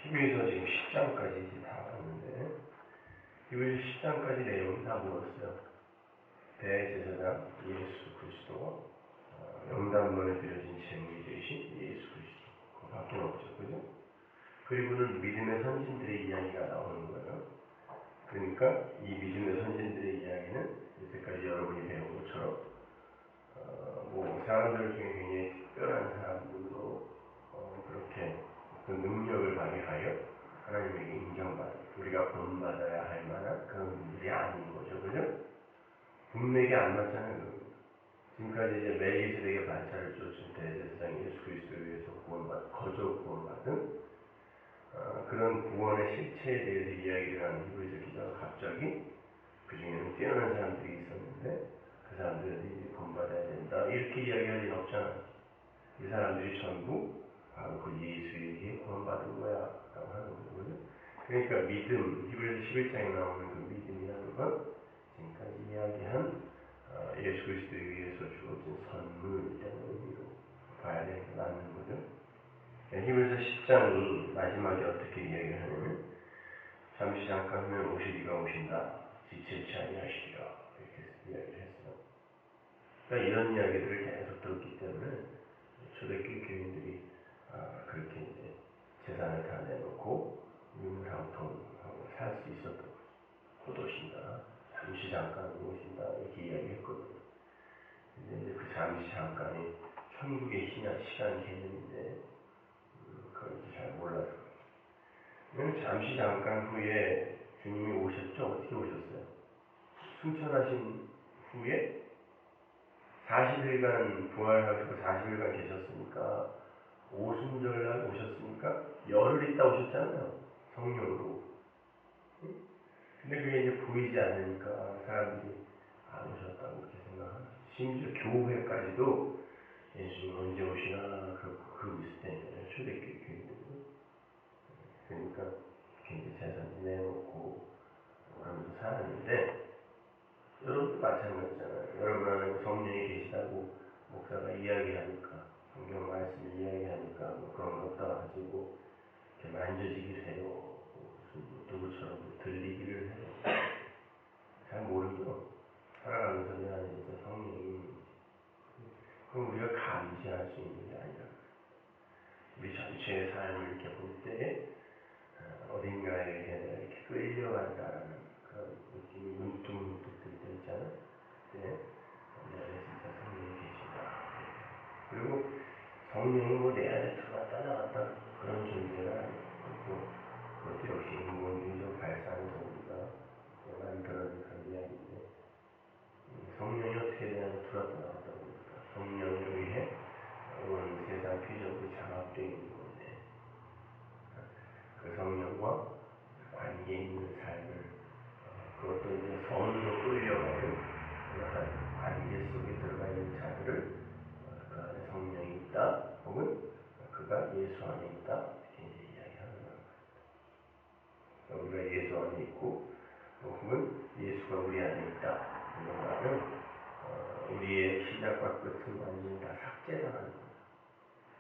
히브리서 지금 10장까지 이제 다 왔는데, 히브리서 10장까지 내용이 다 뭐였어요? 대제사장 예수 그리스도, 영단번에 드려진 제물이 되신 예수 그리스도, 그거밖에 없죠, 그죠? 그리고는 믿음의 선진들의 이야기가 나오는 거예요. 그러니까 이 믿음의 선진들의 이야기는 이때까지 여러분이 배운 것처럼 뭐 사람들 중에 굉장히 특별한 사람들로 그렇게 그 능력을 발휘하여 하나님에게 인정받은, 우리가 본받아야 할 만한 그런 분들이 아닌 거죠, 그죠? 분명히 안 맞잖아요. 지금까지 이제 멜기세덱의 반차를 쫓은 대제사장 예수 그리스도에 의해서 거저 구원받은 그런 구원의 실체에 대해서 이야기를 하는 히브리서 기자가 갑자기 그 중에는 뛰어난 사람들이 있었는데 그 사람들이 본받아야 된다 이렇게 이야기할 리는 없잖아요. 이 사람들이 전부 바로 그 예수에게 구원받은 거야 라고 하는 거죠. 그러니까 믿음, 히브리서 11장에 나오는 그 믿음이라는 건 지금까지 이야기한 예수 그리스도에 의해서 주어진 선물이라는 의미로 봐야 되는 게 맞는 거죠. 히브리서 10장이 마지막에 어떻게 이야기를 하냐면, 잠시 잠깐 후면 오시리가 오신다, 지체치 아니하시리라 이렇게 이야기를 했어요. 그러니까 이런 이야기들을 계속 들었기 때문에 초대교회 교인들이 그렇게 이제 재산을 다 내놓고 유물항통하고 살 수 있었던 거죠. 곧 오신다, 잠시 잠깐 오신다 이렇게 이야기했거든요. 근데 이제 그 잠시 잠깐이 천국의 시간 개념인데 그걸 잘 몰라서 잠시 잠깐 후에 주님이 오셨죠? 어떻게 오셨어요? 승천하신 후에 40일간 부활하시고 40일간 계셨으니까 오순절날 오셨으니까 열흘 있다 오셨잖아요. 성령으로. 근데 그게 이제 보이지 않으니까 사람들이 안 오셨다고 그렇게 생각하죠. 심지어 교회까지도 예수님 언제 오시나 그러고 있을 때니까요. 초대교회 교인들도. 그러니까 이렇게 재산 내놓고 그러면서 살았는데, 여러분도 마찬가지잖아요. 여러분 안에 성령이 계시다고 목사가 이야기하니까, 성경 말씀을 이야기하니까 뭐 그런 것도 가지고 이렇게 만져지기를 해요. 무슨 뭐 누구처럼 뭐 들리기를 해요. 잘 모르죠. 살아가면서 내 안에 진짜 성령이 있는지. 그럼 우리가 감지할 수 있는 게 아니라 우리 전체의 삶을 이렇게 볼 때 어딘가에 내가 이렇게 끌려간다라는 그런 느낌이 문득문득 들 때 있잖아요. 네. 내 안에 진짜 성령이 계신다. 그리고 성령이 뭐 내 안에 들어왔다 나왔다 그런 존재가 아니고, 그것도 역시 인공주의적 발상에서 우리가 만들어낸 그런 이야기인데, 성령이 어떻게 내 안에 들어왔다 나왔다 그럽니까? 성령에 의해 온 세상 규정이 장악되어 있는 건데, 그 성령과 관계 있는 삶을, 그것도 이제 성으로 끌려가는 그러한 관계 속에 들어가 있는 자들을 그 안에 성령이 있다, 혹은 그가 예수 안에 있다 이렇게 이제 이야기하는 거예요. 우리가 예수 안에 있고 혹은 예수가 우리 안에 있다 이런 말은 우리의 시작과 끝은 완전히 다 삭제당하는 거예요.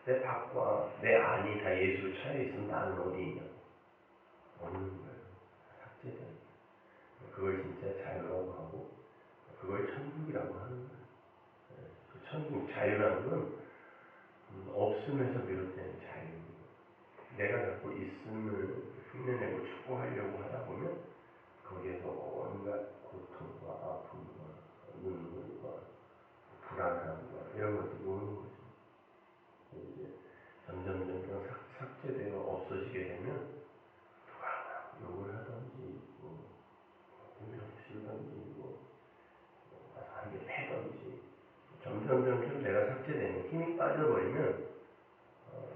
내 밖과 내 안이 다 예수로 차여 있으면 나는 어디 있냐? 없는 거예요. 삭제된 거예요. 그걸 진짜 자유라고 하고 그걸 천국이라고 하는 거예요. 그 천국 자유라는 건 없음에서 비롯된 자유입니다. 내가 자꾸 있음을 흉내내고 추구하려고 하다 보면 거기에서 온갖 고통과 아픔과 눈물과 불안함과 이런 것들이 오는 거죠. 이제 점점 삭제되어 없어지게 되면 누가 욕을 하든지 뭐 분명 쓰든지 뭐 한 개 패든지 점점 내가 삭제되면 힘이 빠져버리면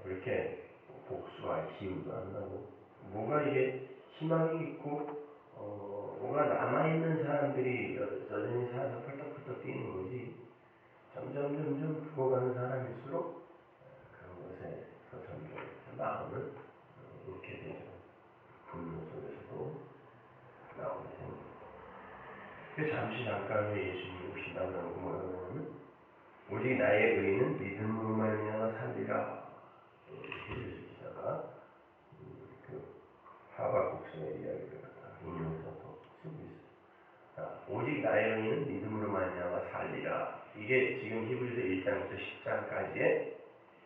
그렇게 복수할 기운도 안 나고, 뭐가 이게 희망이 있고 뭐가 남아있는 사람들이 여전히 살아서 펄떡펄떡 뛰는 거지, 점점 죽어가는 사람일수록 그런 것에서 점점 마음을 놓게 되죠. 분노 속에서도 나오게 됩니다. 잠시 잠깐 후에 예수님이 오신다고 그러고 뭐라고 그러냐면, 오직 나의 의인은 믿음으로 말미암아 살리라. 또 히브리서 기자가 나의 의인은 믿음으로 말미암아 살리라. 이게 지금 히브리서 1장부터 10장까지의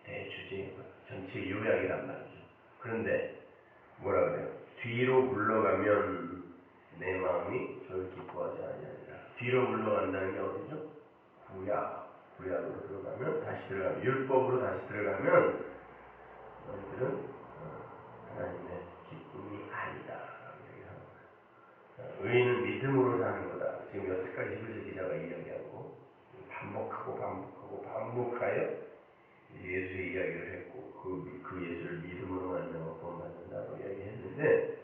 대주제예요. 전체 요약이란 말이죠. 그런데 뭐라 그래요? 뒤로 물러가면 내 마음이 저를 기뻐하지 아니하리라. 뒤로 물러간다는 게 어디죠? 구약으로 들어가면, 다시 들어가면, 율법으로 다시 들어가면 너희들은 하나님의 기쁨이 아니다. 의인은 믿음으로 사는 거다. 지금 여태까지 히브리서 기자가 이야기하고 반복하여 예수의 이야기를 했고 그 예수를 믿음으로 만나고 구원받는다고 이야기했는데,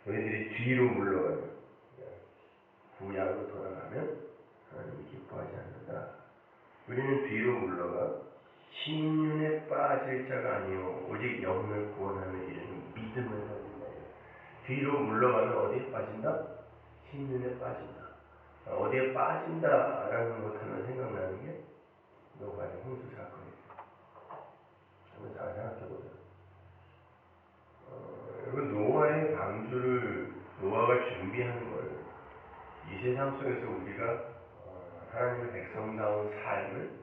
너희들이 뒤로 물러가면, 구약으로 돌아가면 하나님이 기뻐하지 않는다. 우리는 뒤로 물러가 신윤에 빠질 자가 아니요 오직 영혼을 구원하는 이르는 믿음을 가진다. 뒤로 물러가면 어디에 빠진다? 신윤에 빠진다. 어디에 빠진다라는 것 하면 생각나는 게 노아의 홍수 사건이에요. 한번 잘 생각해보세요. 여러분, 노아의 방주를 노아가 준비하는 걸 이 세상 속에서 우리가 하나님의 백성다운 삶을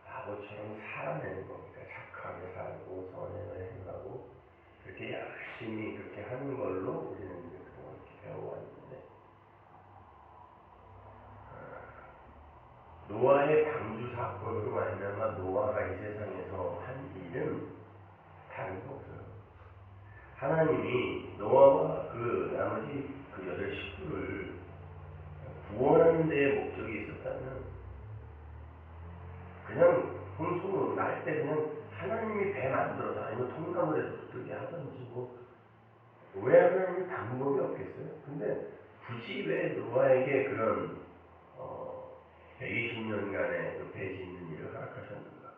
바보처럼 살아내는 겁니까? 착하게 살고 선행을 행하고 그렇게 열심히 그렇게 하는 걸로 우리는 이렇게 배워왔는데, 노아의 방주 사건으로 말미암아 노아가 이 세상에서 한 일은 다른 거 없어요. 하나님이 노아와 그 나머지 그 8 식구를 구원하는 데에 목적이 있었다면, 그냥 홍수 날 때 그냥 하나님이 배 만들어서 아니면 통나무에 붙들게 하든지 왜 하나님이 방법이 없겠어요? 근데 굳이 왜 노아에게 그런 120년간의 그 배 짓는 일을 허락하셨는가?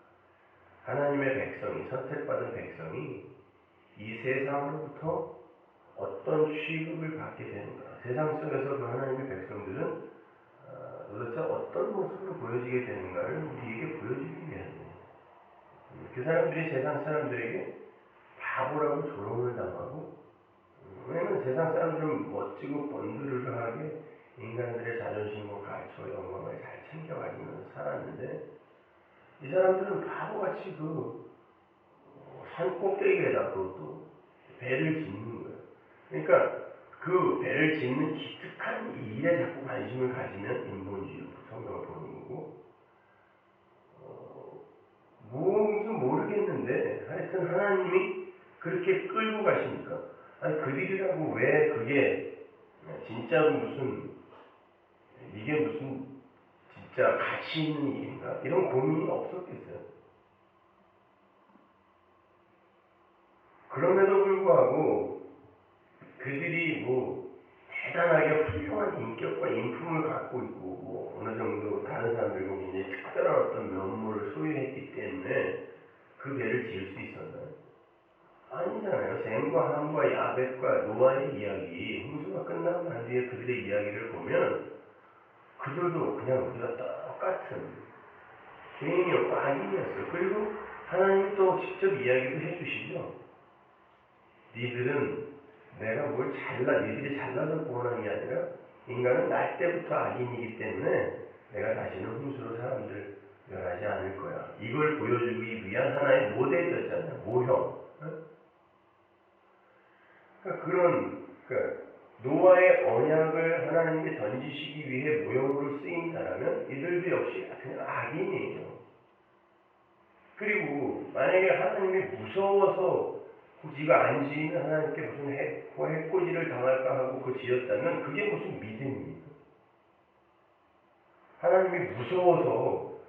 하나님의 백성이, 선택받은 백성이 이 세상으로부터 어떤 취급을 받게 되는가? 세상 속에서 그 하나님의 백성들은 도대체 어떤 모습으로 보여지게 되는가를 우리에게 보여주기 위함이에요. 그 사람들이 세상 사람들에게 바보라고 조롱을 당하고, 왜냐면 세상 사람들은 멋지고 번드르르하게 인간들의 자존심과 가치와 영광을 잘 챙겨가지면서 살았는데, 이 사람들은 바보같이 산 꼭대기에다 또 배를 짓는 거예요. 그러니까 그 배를 짓는 기특한 일에 자꾸 관심을 가지면 인본주의 성경을 보는 거고, 뭔지 모르겠는데 하여튼 하나님이 그렇게 끌고 가시니까, 아니 그들이라고 왜 그게 진짜로 이게 무슨 진짜 가치 있는 일인가, 이런 고민이 없었겠어요. 그럼에도 불구하고 그들이 대단하게 훌륭한 인격과 인품을 갖고 있고 어느 정도 다른 사람들과 굉장히 특별한 어떤 면모를 소유했기 때문에 그 배를 지을 수 있었나요? 아니잖아요. 셈과 함과 야벳과 노아의 이야기, 홍수가 끝나고 난 뒤에 그들의 이야기를 보면 그들도 그냥 우리가 똑같은 죄인이었고 악인이었어요. 그리고 하나님이 또 직접 이야기도 해주시죠. 니들은 내가 니들이 잘나서 구원한 게 아니라 인간은 날 때부터 악인이기 때문에 내가 다시는 홍수로 사람들 멸하지 않을 거야. 이걸 보여주기 위한 하나의 모델이었잖아요. 모형. 그러니까 노아의 언약을 하나님께 던지시기 위해 모형으로 쓰인 사람은 이들도 역시 그냥 악인이에요. 그리고 만약에 하나님이 무서워서 지가 안 지으면 하나님께 무슨 해코지를 당할까 하고 지었다면 그게 무슨 믿음입니까? 하나님이 무서워서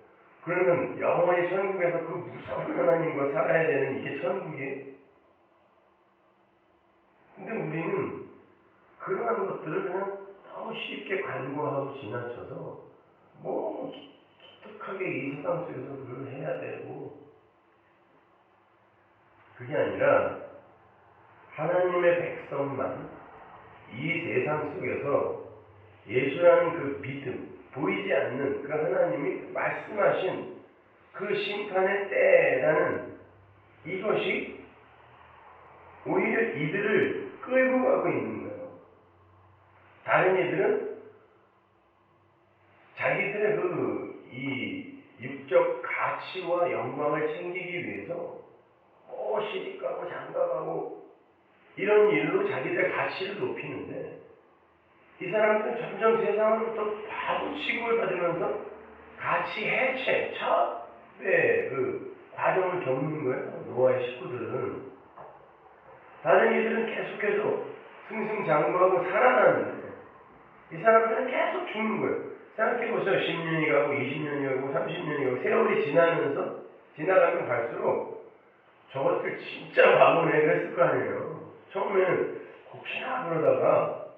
그러면 영원히 천국에서 그 무서운 하나님과 살아야 되는 이게 천국이에요? 근데 우리는 그러한 것들을 그냥 너무 쉽게 간과하고 지나쳐서 기특하게 이 세상 속에서 그걸 해야 되고, 그게 아니라 하나님의 백성만 이 세상 속에서 예수라는 그 믿음, 보이지 않는 그 하나님이 말씀하신 그 심판의 때라는 이것이 오히려 이들을 끌고 가고 있는 거예요. 다른 이들은 자기들의 이 육적 가치와 영광을 챙기기 위해서 시집가고 장가가고 이런 일로 자기들의 가치를 높이는데, 이 사람들은 점점 세상으로부터 바보 취급을 받으면서 가치 해체, 차의 과정을 겪는 거예요. 노아의 식구들은. 다른 이들은 계속해서 승승장구하고 살아나는데, 이 사람들은 계속 죽는 거예요. 생각해보세요. 10년이 가고 20년이 가고 30년이 가고 세월이 지나가면 갈수록 저것들 진짜 바보네 그랬을 거 아니에요. 처음에는 혹시나 그러다가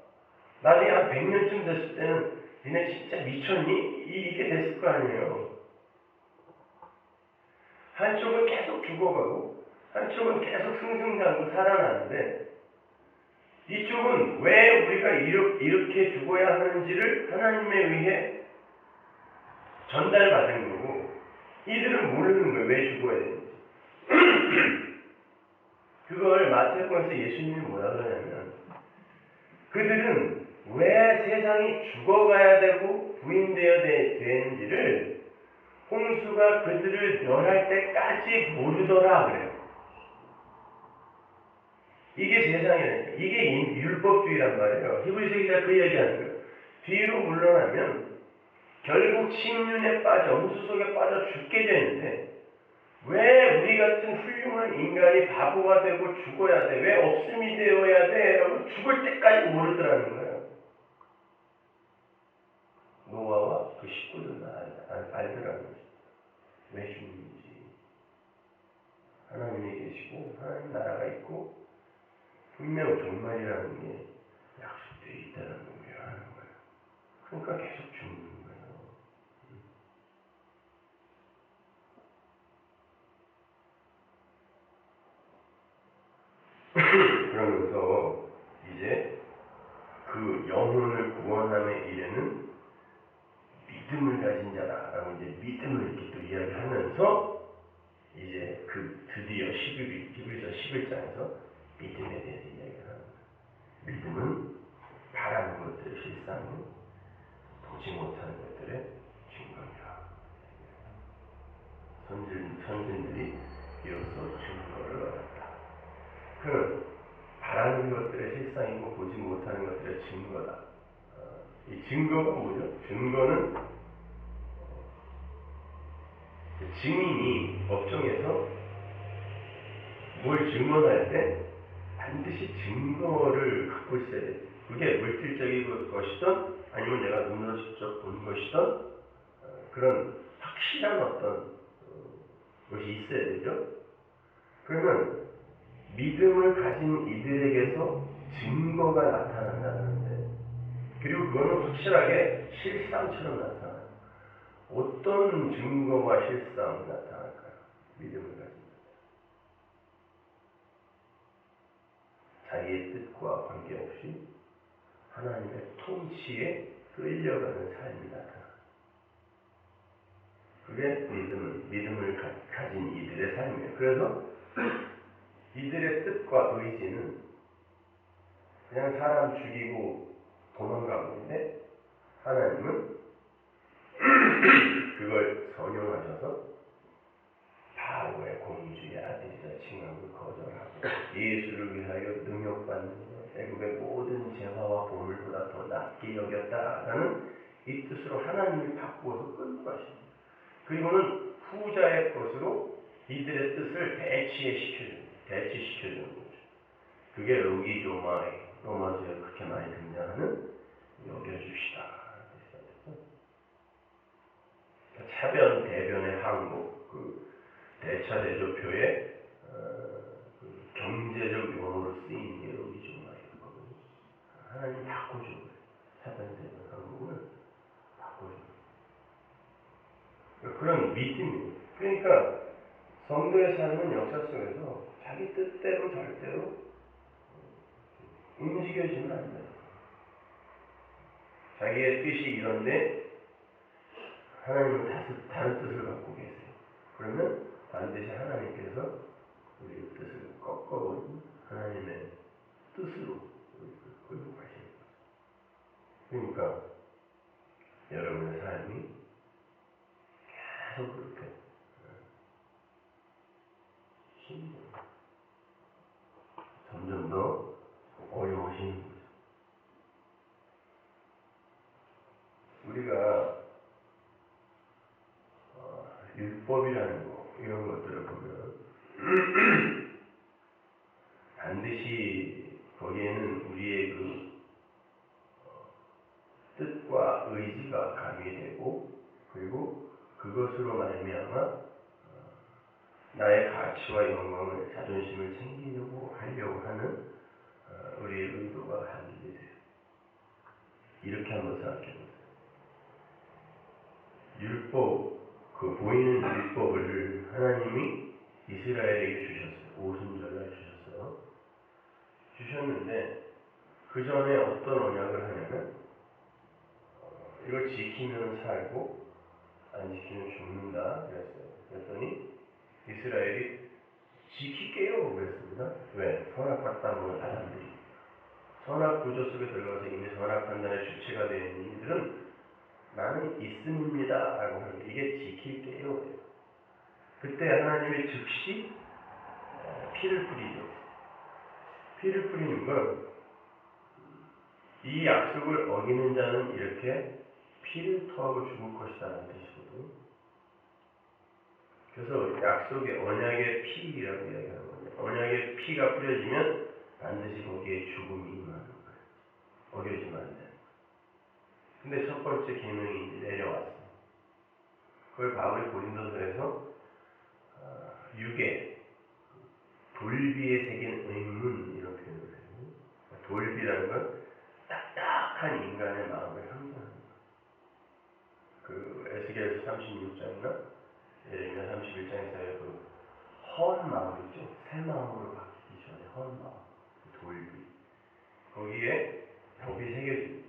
나중에 한 100년쯤 됐을 때는 니네 진짜 미쳤니? 이게 됐을 거 아니에요. 한쪽은 계속 죽어가고 한쪽은 계속 승승장구 살아나는데, 이쪽은 왜 우리가 이렇게 죽어야 하는지를 하나님에 의해 전달받은 거고, 이들은 모르는 거예요. 왜 죽어야 되는지. 그걸 마태복음에서 예수님이 뭐라 그러냐면, 그들은 왜 세상이 죽어가야 되고 부인되어야 되는지를 홍수가 그들을 멸할 때까지 모르더라 그래요. 이게 세상이라니까. 이게 율법주의란 말이에요. 히브리서 기자 그 얘기하는 거예요. 뒤로 물러나면 결국 침륜에 빠져, 홍수 속에 빠져 죽게 되는데, 왜 우리 같은 훌륭한 인간이 바보가 되고 죽어야 돼? 왜 없음이 되어야 돼? 라고 죽을 때까지 모르더라는 거예요. 노아와 그 식구들은 알더라는 거죠. 왜 죽는지. 하나님이 계시고 하나님 나라가 있고 분명 종말이라는 게 약속되어 있다는 걸 하는 거예요. 그러니까 계속 죽는 거예요. 그러면서 이제 그 영혼을 구원함에 이르는 믿음을 가진 자라라고 이제 믿음을 이렇게 또 이야기하면서, 이제 드디어 히브리서 11장에서 믿음에 대해서 이야기를 하는 거예요. 믿음은 바라는 것들의 실상은 보지 못하는 것들의 증거이라. 선진들이 비로소 증거를 얻었다. 그 바라는 것들의 실상이고 보지 못하는 것들의 증거다. 이 증거가 뭐죠? 증거는 증인이 법정에서 뭘 증언할 때 반드시 증거를 갖고 있어야 돼요. 그게 물질적인 것이든 아니면 내가 눈으로 직접 본 것이든 그런 확실한 어떤 것이 있어야 되죠. 그러면 믿음을 가진 이들에게서 증거가 나타난다는데, 그리고 그거는 확실하게 실상처럼 나타나요. 어떤 증거와 실상이 나타날까요? 믿음을 가진 자. 자기의 뜻과 관계없이 하나님의 통치에 끌려가는 삶이 나타나. 그게 믿음을 가진 이들의 삶이에요. 그래서 이들의 뜻과 의지는 그냥 사람 죽이고 도망가고 있는데, 하나님은 그걸 선용하셔서 바로의 공주의 아들이라 칭함을 거절하고 예수를 위하여 능욕받는 것, 애국의 모든 재화와 보물보다 더 낫게 여겼다라는 이 뜻으로 하나님이 바꾸어서 끌고 가십니다. 그리고는 후자의 것으로 이들의 뜻을 대치시켜주는 거죠. 그게 로기조마이, 로마서에 그렇게 많이 등장하는 여겨주시다. 차변, 대변의 항목, 대차대조표의 경제적 용어로 쓰이는 게 로기조마이거든요. 하나님 바꿔줘요. 차변, 대변 항목을 바꿔줘요. 그런 믿음이에요. 그러니까 성도의 삶은 역사 속에서 자기 뜻대로 절대로 움직여지면 안 돼요. 자기의 뜻이 이런데 하나님은 다른 뜻을 갖고 계세요. 그러면 반드시 하나님께서 우리의 뜻을 꺾어버리고 하나님의 뜻으로 우리를 끌고 가시는 거죠. 그러니까 여러분의 삶 하나님이 계속 그렇게 힘들어요. 점점 더 어려우시는 거죠. 우리가 율법이라는 거 이런 것들을 보면 반드시 거기에는 우리의 그 뜻과 의지가 가미되고 그리고 그것으로 말미암아 나의 가치와 영광을 자존심을 챙기려고 하려고 하는 우리의 의도가 담기게 돼요. 이렇게 한번 생각해 보세요. 율법, 그 보이는 율법을 하나님이 이스라엘에게 주셨어요. 오순절날 주셨어요. 주셨는데 그 전에 어떤 언약을 하냐면 이걸 지키면 살고 안 지키면 죽는다 그랬어요. 그랬더니 이스라엘이 지킬게요 그랬습니다. 왜? 선악받다는 사람들이 선악 구조 속에 들어가서 이미 선악 판단의 주체가 되어 있는 이들은 나는 있습니다 라고 하는데 이게 지킬게요. 그때 하나님이 즉시 피를 뿌리죠. 피를 뿌리는 건 이 약속을 어기는 자는 이렇게 피를 토하고 죽을 것이다 라는 뜻이거든요. 그래서 약속의 언약의 피라고 이야기하는 거예요. 언약의 피가 뿌려지면 반드시 거기에 죽음이 임하는 거예요. 어겨지면 안 돼요. 근데 첫 번째 계명이 이제 내려왔어요. 그걸 바울이 고린도서에서 육에 돌비에 새긴 의문 이런 표현을 해요. 돌비라는 건 딱딱한 인간의 마음을 상징하는 거예요. 그 에스겔서 36장이나 예레미야 31장에서의 그 헌 마음 있죠? 새 마음으로 바뀌기 전에 헌 마음, 돌비. 거기에 벽이 새겨집니다.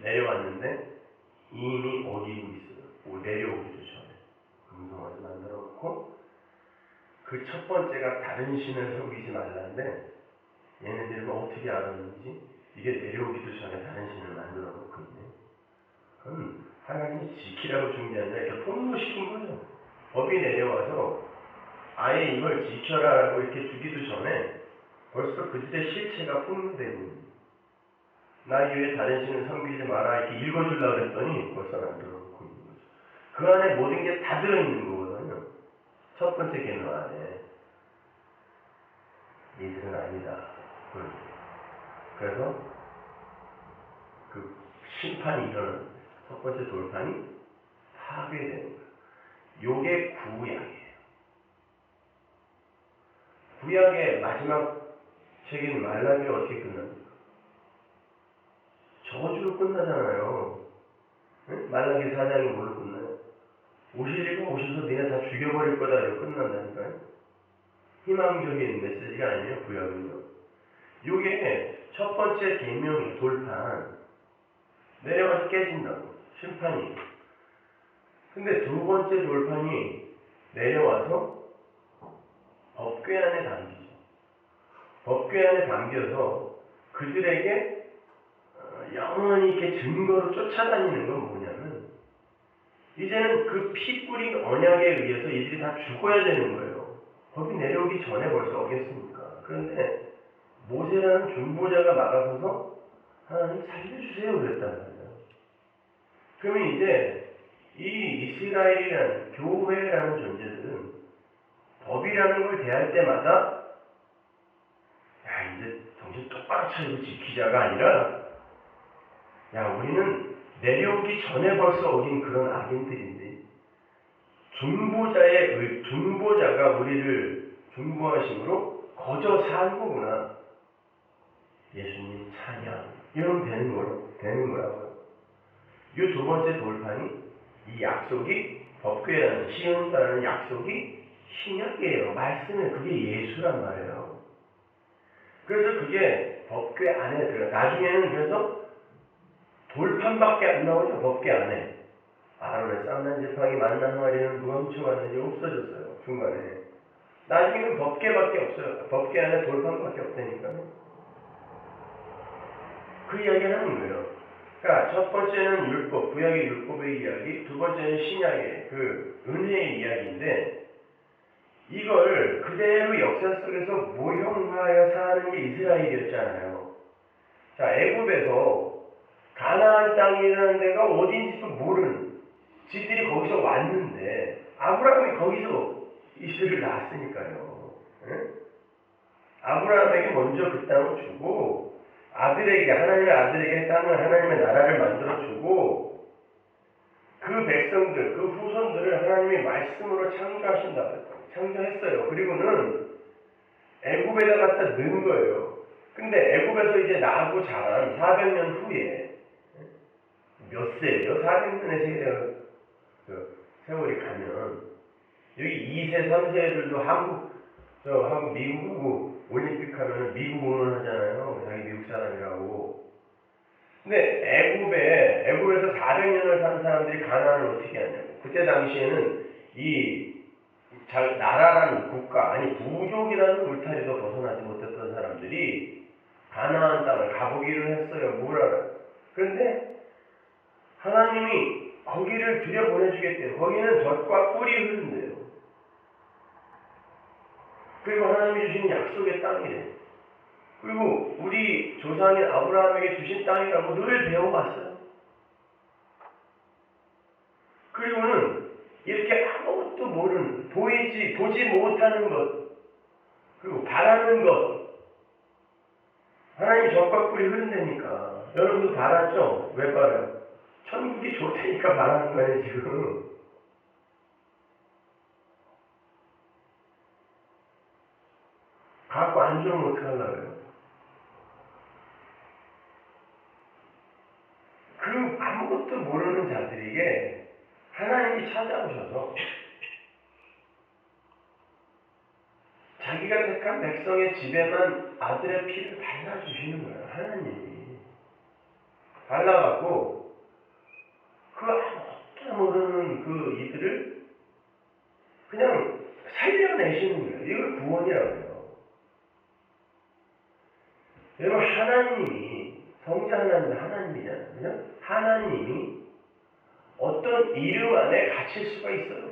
내려왔는데 이미 어기고 있어요. 내려오기도 전에. 금송아지 만들어 놓고 그 첫 번째가 다른 신을 섬기지 말라는데 얘네들은 어떻게 알았는지 이게 내려오기도 전에 다른 신을 만들어 놓고 있네요. 그건 하나님이 지키라고 준 게 아니라 이렇게 폭로시킨 거죠. 법이 내려와서 아예 이걸 지켜라라고 이렇게 주기도 전에 벌써 그들의 실체가 폭로되고 나 이외에 다른 신을 섬기지 마라 이렇게 읽어주려고 했더니 벌써 만들어 놓고 있는 거죠. 그 안에 모든 게 다 들어있는 거거든요. 첫 번째 계명 안에 이들은 아니다. 그래서 그 심판이 일어나는 첫 번째 돌판이 파괴되는 거예요. 요게 구약이에요. 구약의 마지막 책인 말라기가 어떻게 끝납니까? 저주로 끝나잖아요. 응? 말라기 4장이 뭘로 끝나요? 오시리가 오셔서 니네 다 죽여버릴 거다 이러고 끝난다니까요. 희망적인 메시지가 아니에요. 구약은요. 요게 첫 번째 계명이 돌판 내려가서 깨진다고 심판이. 근데 두 번째 돌판이 내려와서 법궤 안에 담기죠. 법궤 안에 담겨서 그들에게 영원히 이렇게 증거로 쫓아다니는 건 뭐냐면 이제는 그 피 뿌린 언약에 의해서 이들이 다 죽어야 되는 거예요. 법이 내려오기 전에 벌써 어겼으니까. 그런데 모세라는 중보자가 막아서서 하나님 살려주세요 그랬단 말이에요. 그러면 이제 이 이스라엘이라는 교회라는 존재들은 법이라는 걸 대할 때마다 야 이제 정신 똑바로 차리고 지키자가 아니라 야 우리는 내려오기 전에 벌써 어긴 그런 악인들인데 중보자가 우리를 중보하심으로 거저 산 거구나. 예수님 찬양 이러면 되는 거라고요. 이 두 번째 돌판이 이 약속이 법궤라는 시온다라는 약속이 신약이에요. 말씀은 그게 예수란 말이에요. 그래서 그게 법궤 안에 들어가. 나중에는 그래서 돌판밖에 안 나오죠. 법궤 안에. 아론의 쌍난 지팡이 만난 마리는 누가 훔쳐갔는지 없어졌어요. 중간에. 나중에는 법궤밖에 없어요. 법궤 안에 돌판밖에 없다니까요. 그 이야기를 하는 거예요. 그러니까 첫 번째는 율법, 구약의 율법의 이야기, 두 번째는 신약의 그 은혜의 이야기인데 이걸 그대로 역사 속에서 모형화하여 사는 게 이스라엘이었잖아요. 자, 애굽에서 가나안 땅이라는 데가 어딘지도 모르는 지들이 거기서 왔는데 아브라함이 거기서 이스라엘을 낳았으니까요. 응? 아브라함에게 먼저 그 땅을 주고 아들에게 하나님의 아들에게 땅을 하나님의 나라를 만들어 주고 그 백성들 그 후손들을 하나님이 말씀으로 창조하신다 창조했어요. 그리고는 애굽에다 갖다 넣은 거예요. 근데 애굽에서 이제 나고 자란 400년 후에 몇 세예요? 400년의 세월이 가면 여기 2세, 3세들도 미국 올림픽 하면 미국 응원하잖아요. 자기 미국 사람이라고. 근데 애굽에서 400년을 산 사람들이 가나안을 어떻게 하냐고. 그때 당시에는 나라라는 국가, 아니 부족이라는 울타리도 벗어나지 못했던 사람들이 가나안 땅을 가보기를 했어요. 뭐라. 그런데 하나님이 거기를 들여보내주겠대요. 거기는 젖과 꿀이 흐른대요. 그리고 하나님이 주신 약속의 땅이래. 그리고 우리 조상인 아브라함에게 주신 땅이라고 늘 배워왔어요. 그리고는 이렇게 아무것도 모르는, 보지 못하는 것, 그리고 바라는 것, 하나님이 젖과 꿀이 흐른다니까. 여러분도 바랐죠? 왜 바라요? 천국이 좋다니까 바라는 거예요, 지금. 갖고 안 주면 어떡하려고요? 그 아무것도 모르는 자들에게 하나님이 찾아오셔서 자기가 택한 백성의 집에만 아들의 피를 발라주시는 거예요. 하나님이. 발라갖고 그 아무것도 모르는 그 이들을 그냥 살려내시는 거예요. 이걸 구원이라고 해요. 여러분, 하나님이, 성자 하나님이잖아요. 하나님이 어떤 이름 안에 갇힐 수가 있어요?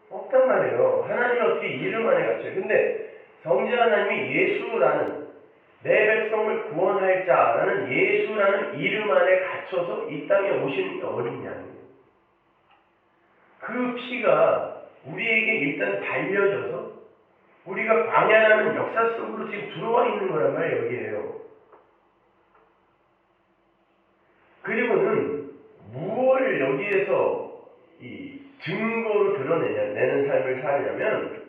없단 말이에요. 하나님이 어떻게 이름 안에 갇혀요? 근데 성자 하나님이 예수라는, 내 백성을 구원할 자라는 예수라는 이름 안에 갇혀서 이 땅에 오신 게 어린 양이에요. 그 피가 우리에게 일단 달려져서 우리가 광야라는 역사 속으로 지금 들어와 있는 거란 말이에요, 여기에요. 그리고는 무엇을 여기에서 이 증거로 드러내는 삶을 사냐면,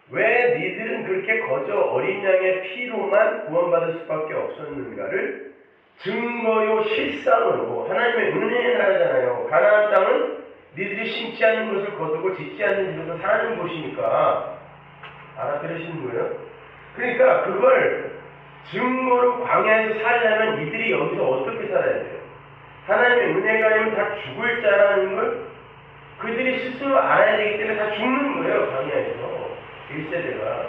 왜 니들은 그렇게 거저 어린 양의 피로만 구원받을 수밖에 없었는가를 증거요 실상으로, 하나님의 은혜의 나라잖아요. 가나안 땅은 니들이 심지 않은 것을 거두고 짓지 않는 집에서 사는 곳이니까. 알아들으시는 거예요? 그러니까 그걸 증거로 광야에서 살려면 이들이 여기서 어떻게 살아야 돼요? 하나님의 은혜가 아니면 다 죽을 자라는 걸 그들이 스스로 알아야 되기 때문에 다 죽는 거예요. 광야에서 1세대가.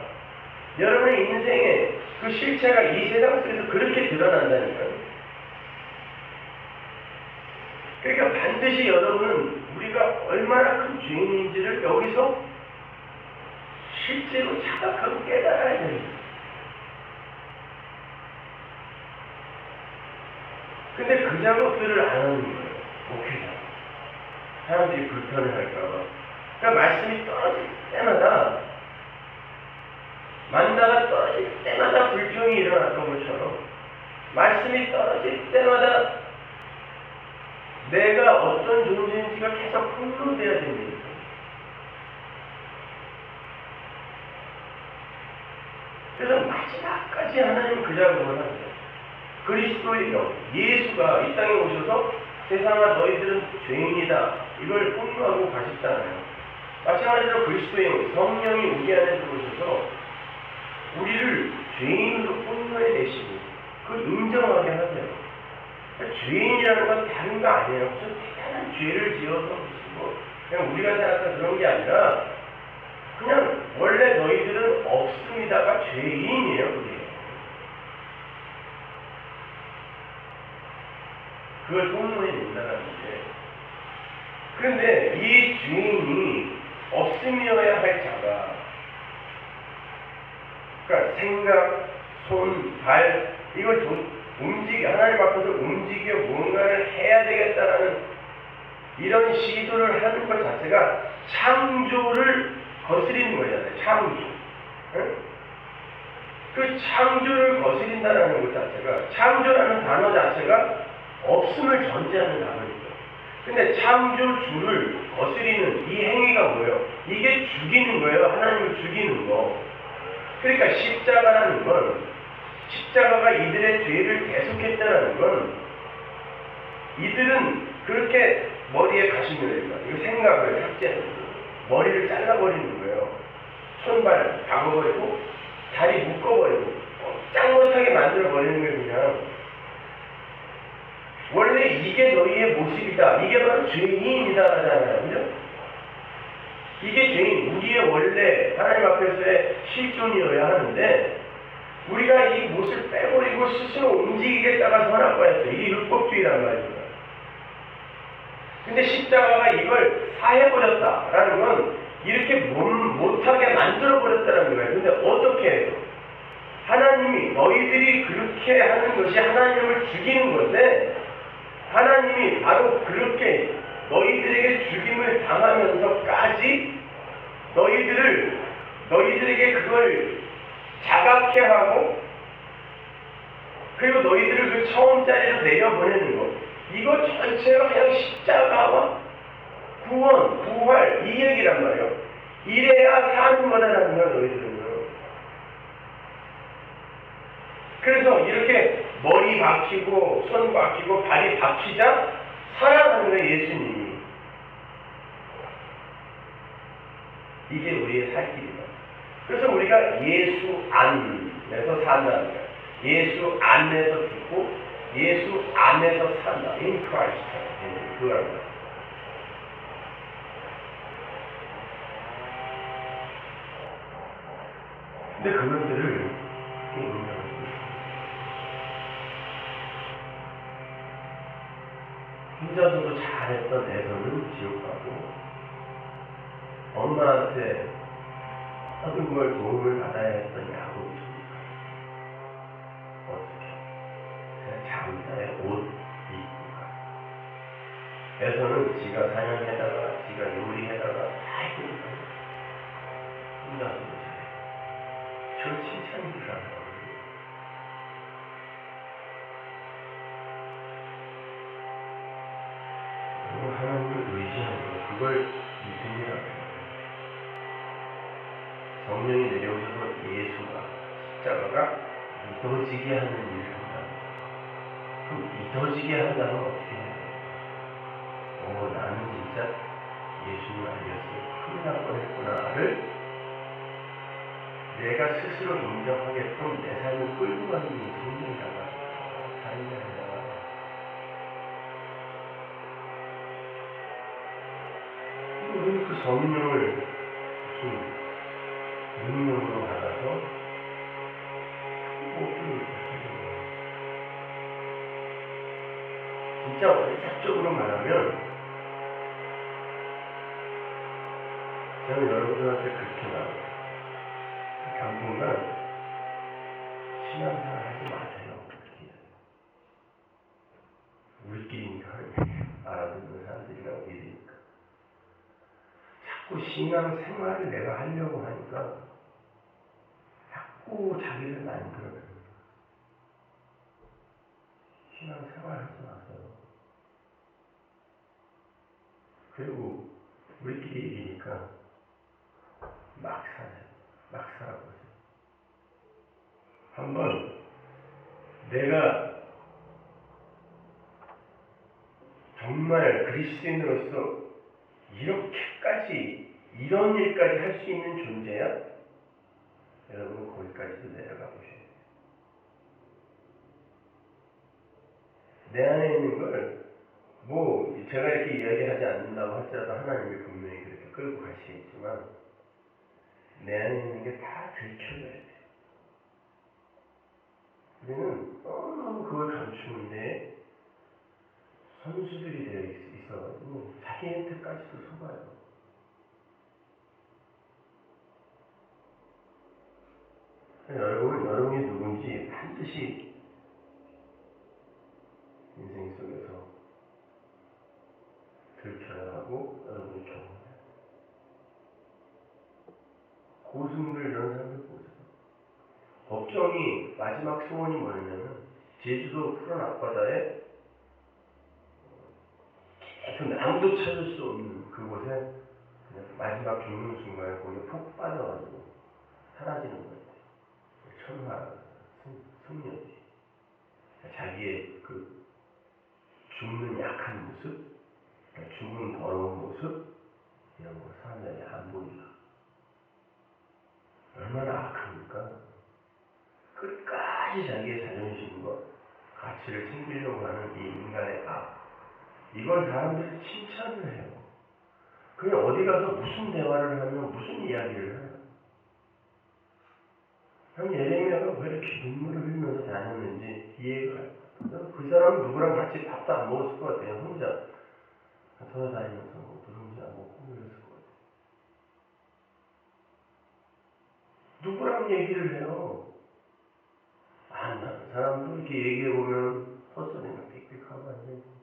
여러분의 인생에 그 실체가 이 세상 속에서 그렇게 드러난다니까요. 그러니까 반드시 여러분은 우리가 얼마나 큰 죄인인지를 여기서 실제로 자각하고 깨달아야 됩니다. 근데 그 작업들을 안 하는 거예요. 목회자. 사람들이 불편을 할까봐. 그러니까 말씀이 떨어질 때마다, 만나가 떨어질 때마다 불평이 일어났던 것처럼 말씀이 떨어질 때마다 내가 어떤 존재인지가 계속 폭로돼야 됩니다. 그래서 마지막까지 하나님 그 작업을 합니다. 그리스도의 영, 예수가 이 땅에 오셔서 세상아 너희들은 죄인이다, 이걸 폭로하고 가셨잖아요. 마찬가지로 그리스도의 영, 성령이 우리 안에 들어오셔서 우리를 죄인으로 폭로해내시고 그걸 인정하게 하세요. 그러니까 죄인이라는 건 다른 거 아니에요. 무슨 대단한 죄를 지어서 뭐 그냥 우리가 생각하는 그런 게 아니라 그냥 원래 너희들은 없습니다가 죄인이에요. 그게. 그걸 통로에 놓는다는 거예요. 그런데 이 주인이 없으며야 할 자가, 그러니까 생각, 손, 발, 이걸 하나님 앞에서 움직여 무언가를 해야 되겠다라는 이런 시도를 하는 것 자체가 창조를 거스리는 거잖아요. 창조. 응? 그 창조를 거스린다는 것 자체가, 창조라는 단어 자체가 없음을 전제하는 단어입니다. 근데 창조주를 거스리는 이 행위가 뭐예요? 이게 죽이는 거예요. 하나님을 죽이는 거. 그러니까 십자가라는 건, 십자가가 이들의 죄를 대속했다는 건, 이들은 그렇게 머리에 가시면입니다. 이거 생각을 삭제하는 거예요. 머리를 잘라버리는 거예요. 손발 박아버리고, 다리 묶어버리고, 짱 못하게 만들어버리는 거예요, 그냥. 원래 이게 너희의 모습이다. 이게 바로 죄인이다. 하잖아요. 그죠? 이게 죄인, 우리의 원래 하나님 앞에서의 실존이어야 하는데, 우리가 이 못을 빼버리고 스스로 움직이겠다가 선악과 했어요. 이게 율법주의란 말입니다. 근데 십자가가 이걸 사해버렸다라는 건 이렇게 못하게 만들어버렸다는 거예요. 근데 어떻게 해서? 하나님이, 너희들이 그렇게 하는 것이 하나님을 죽이는 건데, 하나님이 바로 그렇게 너희들에게 죽임을 당하면서까지 너희들에게 그걸 자각케 하고, 그리고 너희들을 그 처음 자리로 내려보내는 것, 이거 전체가 그냥 십자가와 구원, 부활, 이 얘기란 말이에요. 이래야 사는 거다라는 거야, 너희들은요. 그래서 이렇게 머리 박히고, 손 박히고, 발이 박히자 살아가는 거예요, 예수님이. 이게 우리의 살 길이다. 그래서 우리가 예수 안에서 산다는 거예요. 예수 안에서 죽고, 예수 안에서 산다. In Christ. 그거랍니다. 근데 그것들을 인정할 수 있습니다. 혼자서도 잘했던 애서는 지옥 가고, 엄마한테 모든 걸 도움을 받아야 했던 야곱이 죽는다. 어떻게? 그냥 장자의 옷 입고 가. 에서는 지가 사냥해다가, 지가 요리해다가 다 해주니까 혼자서도 잘해. 저 칭찬이 불안하다. 하나님을 의지하는 거, 그걸 믿음이라고 해요. 성령이 내려오셔서 예수가, 십자가가 믿어지게 하는 일을 한다. 그럼 믿어지게 한다면 어떻게 해야 돼요? 나는 진짜 예수를 알겠어요. 큰일 날 뻔했구나를 내가 스스로 인정하게끔 내 삶을 끌고 가는 게 성령이라고 합니다. 다른 게 아니라. 우리는 그 성령을 무슨 능력으로 받아서 진짜 원칙적으로 말하면 저는 여러분들한테 그렇게 말합니다. 당분간 신앙생활 하지 마세요. 우리끼리니까 알아듣는 사람들이나 우리니까 자꾸 신앙생활을 내가 하려고 하니까 자꾸 자기를 만들어내는 거예요. 신앙생활 하지 마세요. 그리고 우리끼리 얘기니까 막 사세요. 막 살아보세요. 한번 내가 정말 그리스도인으로서 이렇게까지 이런 일까지 할 수 있는 존재야? 여러분은 거기까지도 내려가 보셔야 돼요. 내 안에 있는 걸 제가 이렇게 이야기하지 않는다고 할지라도 하나님이 분명히 그렇게 끌고 가시겠지만 내 안에 있는 게 다 들켜져야 돼요. 우리는 너무너무 그걸 감추는데 선수들이 되어 있어가지고 자기한테까지도 속아요. 여러분이 누군지 반드시 인생 속에서 들켜야 하고 여러분이 경험해야 돼요. 고승들 이런 사람들 보세요. 법정이 마지막 소원이 뭐냐면 제주도 푸른 앞바다에 계속 아무도 찾을 수 없는 그곳에 그냥 마지막 죽는 순간에 거기에 푹 빠져가지고 사라지는 거예요. 천하 승려지. 자기의 그 죽는 약한 모습, 죽은 더러운 모습 이런 거 사람들이 안 보이나. 얼마나 악합니까? 끝까지 자기의 자존심과 가치를 챙기려고 하는 이 인간의 악. 이걸 사람들이 칭찬을 해요. 그냥 어디 가서 무슨 대화를 하면 무슨 이야기를 해요. 한 예레미야가 왜 이렇게 눈물을 흘리면서 다녔는지 이해가 가요. 그 사람은 누구랑 같이 밥도 안 먹었을 것 같아요. 혼자 돌아다니면서 뭐 누룽지 안 먹고 그랬을 것 같아요. 누구랑 얘기를 해요? 안 나는 사람도 이렇게 얘기해보면 헛소리나 삑삑하고 앉아있고.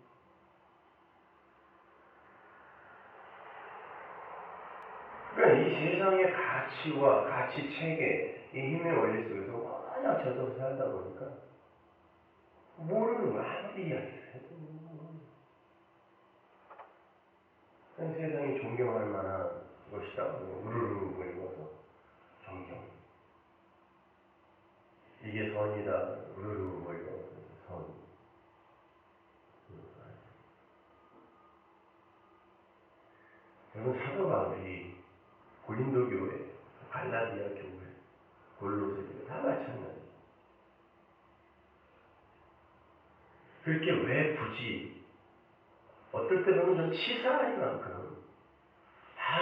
그러니까 이 세상의 가치와 가치 체계, 이 힘의 원리 속에서 워낙 젖어서 살다 보니까 모르는 거 아무리 이야기를 해도 세상이 존경할 만한 것이라고 우르르 보이면서 존경. 이게 선이다. 우르르 보이면서 선. 여러분 사도 바울이 고린도 교회, 갈라디아 교회, 골로새 교회 다 마찬가지. 그렇게 왜 굳이 어떨 때 보면 좀 치사할 만큼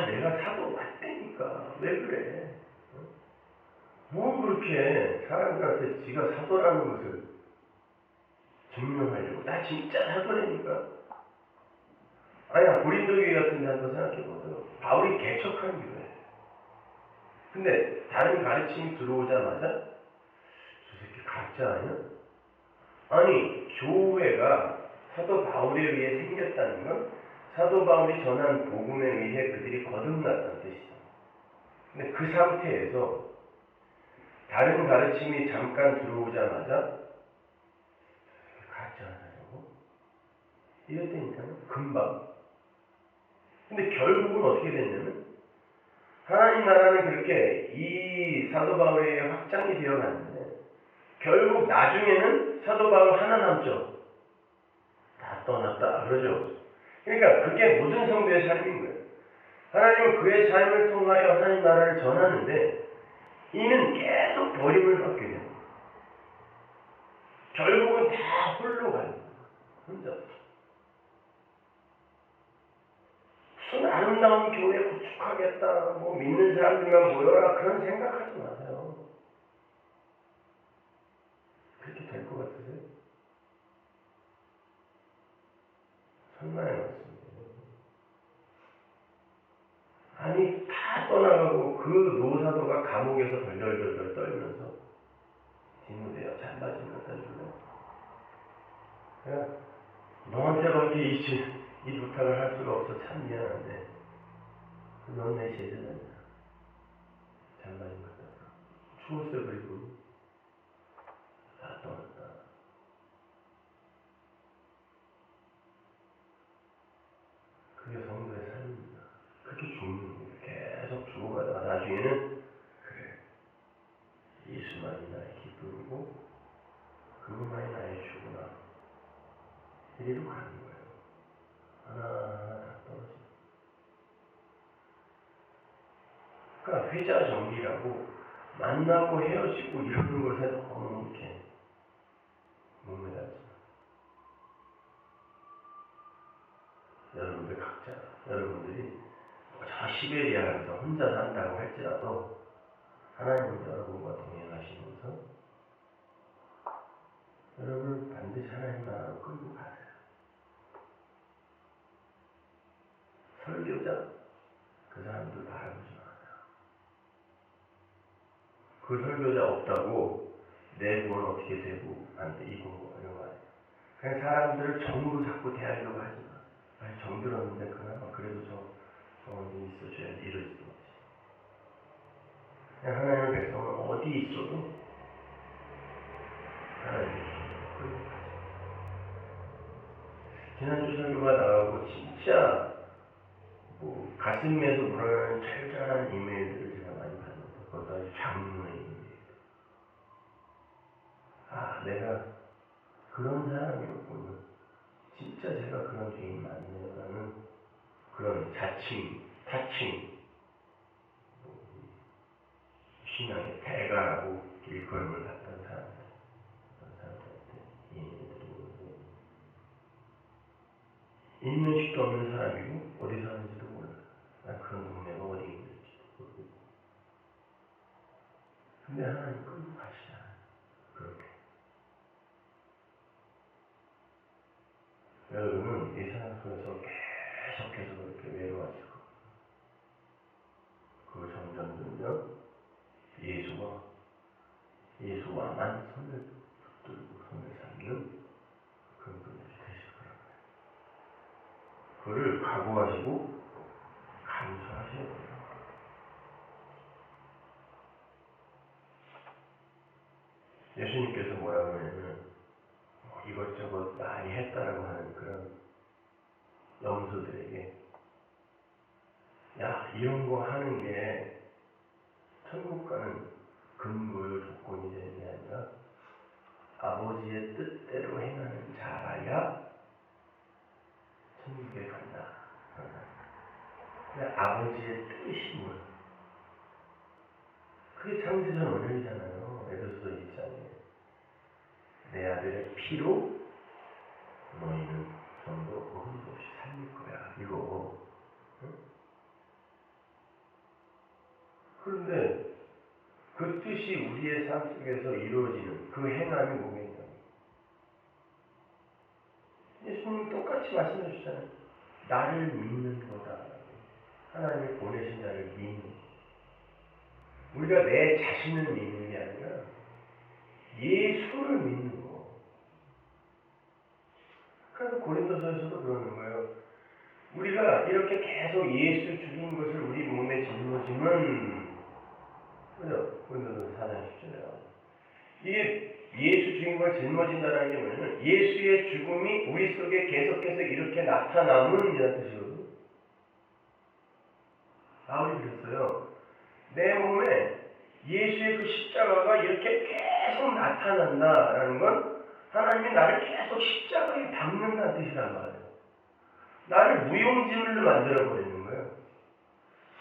내가 사도 맞다니까 왜 그래? 뭐 그렇게 사람들한테 지가 사도라는 것을 증명하려고 나 진짜 사도라니까. 아니야 고린도 교회 같은 데 한번 생각해보세요. 바울이 개척한 교회. 근데 다른 가르침이 들어오자마자 저 새끼 가짜 아니야? 아니 교회가 사도 바울에 의해 생겼다는 건 사도 바울이 전한 복음에 의해 그들이 거듭났다는 뜻이죠. 근데 그 상태에서 다른 가르침이 잠깐 들어오자마자 가짜 하냐고 이랬다니까요. 금방. 근데 결국은 어떻게 됐냐면 하나님 나라는 그렇게 이 사도 바울에 의해 확장이 되어 갔는데 결국 나중에는 사도 바울 하나 남죠. 다 떠났다 그러죠. 그러니까 그게 모든 성도의 삶인 거예요. 하나님은 그의 삶을 통하여 하나님 나라를 전하는데 이는 계속 버림을 받게 됩니다. 결국은 다 홀로 가요. 혼자. 무슨 아름다운 교회 구축하겠다, 뭐 믿는 사람들만 모여라 그런 생각하지 마세요. 그렇게 될 것 같으세요? 설마에 맞습니다. 아니 다 떠나가고 그 노사도가 감옥에서 덜덜덜덜 떨면서 디모데야 잔바지 좀 갖다 줄래? 너한테밖에 이 부탁을 할 수가 없어 참 미안한데 넌 내 제자잖아. 잔바지 좀 갖다 줘. 추웠어 그리고 다 떠났다. 그게 성도의 삶입니다. 그렇게 죽는 거예요. 계속 죽어가다가 나중에는 그래 예수만이 나의 기쁨이고 그것만이 나의 주구나 이리로 가는 거예요. 하나하나 다 떨어지고. 그러니까 회자 정리라고 만나고 헤어지고 이러는 것에 너무 이렇게 목매달지. 여러분들 각자, 여러분들이 저 시베리아에서 혼자 산다고 할지라도 하나님은 여러분과 동행하시면서 여러분을 반드시 하나님 나라로 끌고 가세요. 설교자 그 사람들 바라보지 마세요. 그 설교자 없다고 내 구원 어떻게 되고 안 돼, 이거 이런 거 아니에요. 그냥 사람들을 정으로 자꾸 대하려고 하지 마. 아니, 정들었는데 그나마 그래도 저 언제 있어줘야지 이러지 마. 그냥 하나님의 백성은 어디 있어도 하나님의 힘을 끌고 지난주 설교가 나가고 진짜 뭐 가슴에서 우러나는 철저한 이메일들을 제가 많이 받는데 그것도 아주 장문의 이메일. 아, 내가 그런 사람이었군요. 진짜 제가 그런 죄인 맞네요 라는 그런 자칭, 타칭, 신앙의 대가라고 일컬음을 받던 사람들, 그런 사람들한테 이메일들이 오는데 인면식도 없는 사람이고 어디 사는지도 몰라요. 난 그런 동네가 어디 있는지도 모르고. 근데 하나님 끌고 가시잖아요. 그렇게. 여러분은 이 세상 속에서 계속해서 그렇게 외로워질 겁니다. 그걸 점점 예수와만 손을 붙들고 손을 잡는 그런 분들이 되실 거라고요. 그거를 각오하시고 감수하셔야 돼요. 예수님께서 뭐라고 하냐면 이것저것 많이 했다라고 하는 그런 영수들에게 야, 이런 거 하는 게 천국 가는 근거요 조건이 되는 게 아니라 아버지의 뜻대로 행하는 자라야 천국에 간다. 근데 아버지의 뜻이 뭐야? 그게 창세전 원칙이잖아요. 에베소서 1장에 내 아들의 피로 너희는 전부 어흠도 없이 살릴 거야. 이거. 응? 그런데 그 뜻이 우리의 삶 속에서 이루어지는 그 행함이 뭐겠냐? 예수님 똑같이 말씀해 주잖아요. 나를 믿는 거다. 하나님이 보내신 자를 믿는 거. 우리가 내 자신을 믿는 게 아니라 예수를 믿는 거. 그래서 고린도서에서도 그러는 거예요. 우리가 이렇게 계속 예수 죽인 것을 우리 몸에 짊어지면 그죠? 고린도서 4장 10절에 이게 예수 죽인 걸 짊어진다는 게 뭐냐면 예수의 죽음이 우리 속에 계속해서 이렇게 나타남은 이라는 뜻이거든요. 바울이 그랬어요. 내 몸에 예수의 그 십자가가 이렇게 계속 나타난다라는 건 하나님이 나를 계속 십자가에 박는다는 뜻이란 말이에요. 나를 무용지물로 만들어버리는 거예요.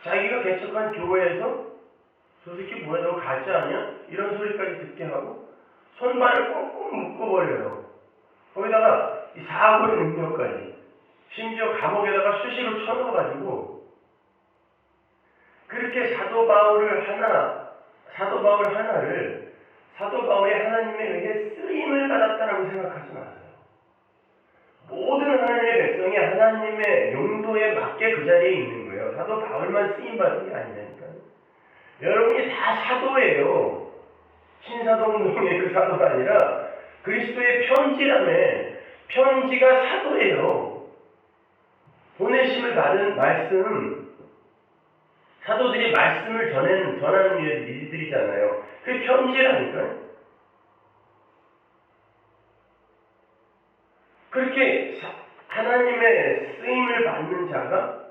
자기가 개척한 교회에서 저 새끼 뭐야 저거 가지 않냐? 이런 소리까지 듣게 하고 손발을 꽁꽁 묶어버려요. 거기다가 이 사고의 능력까지 심지어 감옥에다가 수시로 쳐넣어가지고 그렇게 사도 바울 하나를 사도 바울이 하나님에 의해 쓰임을 받았다라고 생각하지 마세요. 모든 하나님의 백성이 하나님의 용도에 맞게 그 자리에 있는 거예요. 사도 바울만 쓰임 받은 게 아니라니까요. 여러분이 다 사도예요. 신사동동의 그 사도가 아니라 그리스도의 편지라며 편지가 사도예요. 보내심을 받은 말씀 사도들이 말씀을 전하는 일들이잖아요. 그게 편지라니까요. 그렇게 하나님의 쓰임을 받는 자가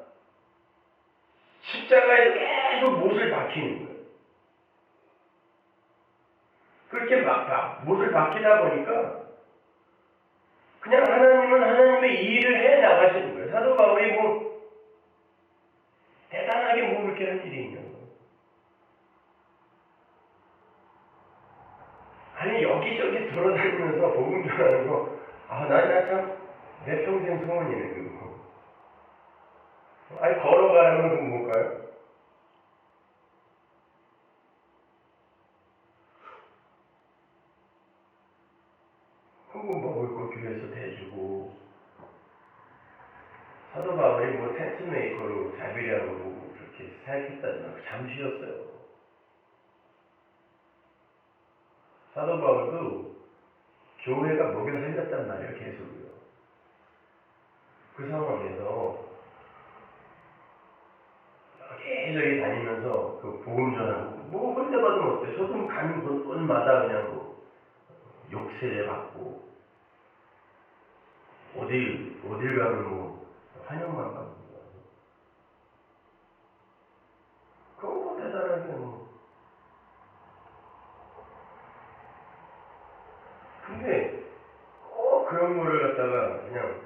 십자가에서 계속 못을 박히는 거예요. 그렇게 못을 박히다 보니까 그냥 하나님은 하나님의 일을 해 나가시는 거예요. 사도 바울이 뭐 대단하게 뭐 그렇게 할 일이 있는 거예요. 아니 여기저기 돌아다니면서 복음 전하는 거 나 참 내 평생 소원이네 그거. 아니 걸어가는 건 뭘까요? 혹은 먹을 거 교회에서 대주고 사도 바울이 뭐 텐트 메이커로 자비라고 그렇게 사역했다지만 잠시였어요. 사도 바울도 교회가 목에 살렸단 말이에요, 계속요. 그 상황에서 계속 다니면서 그 복음 전하고 뭐 혼자 받으면 어때? 저도 가는 곳마다 그냥 뭐 욕세 받고 어딜 가면 뭐 환영만 받고 그건 뭐 대단하게 뭐. 근데 그런 거를 갖다가 그냥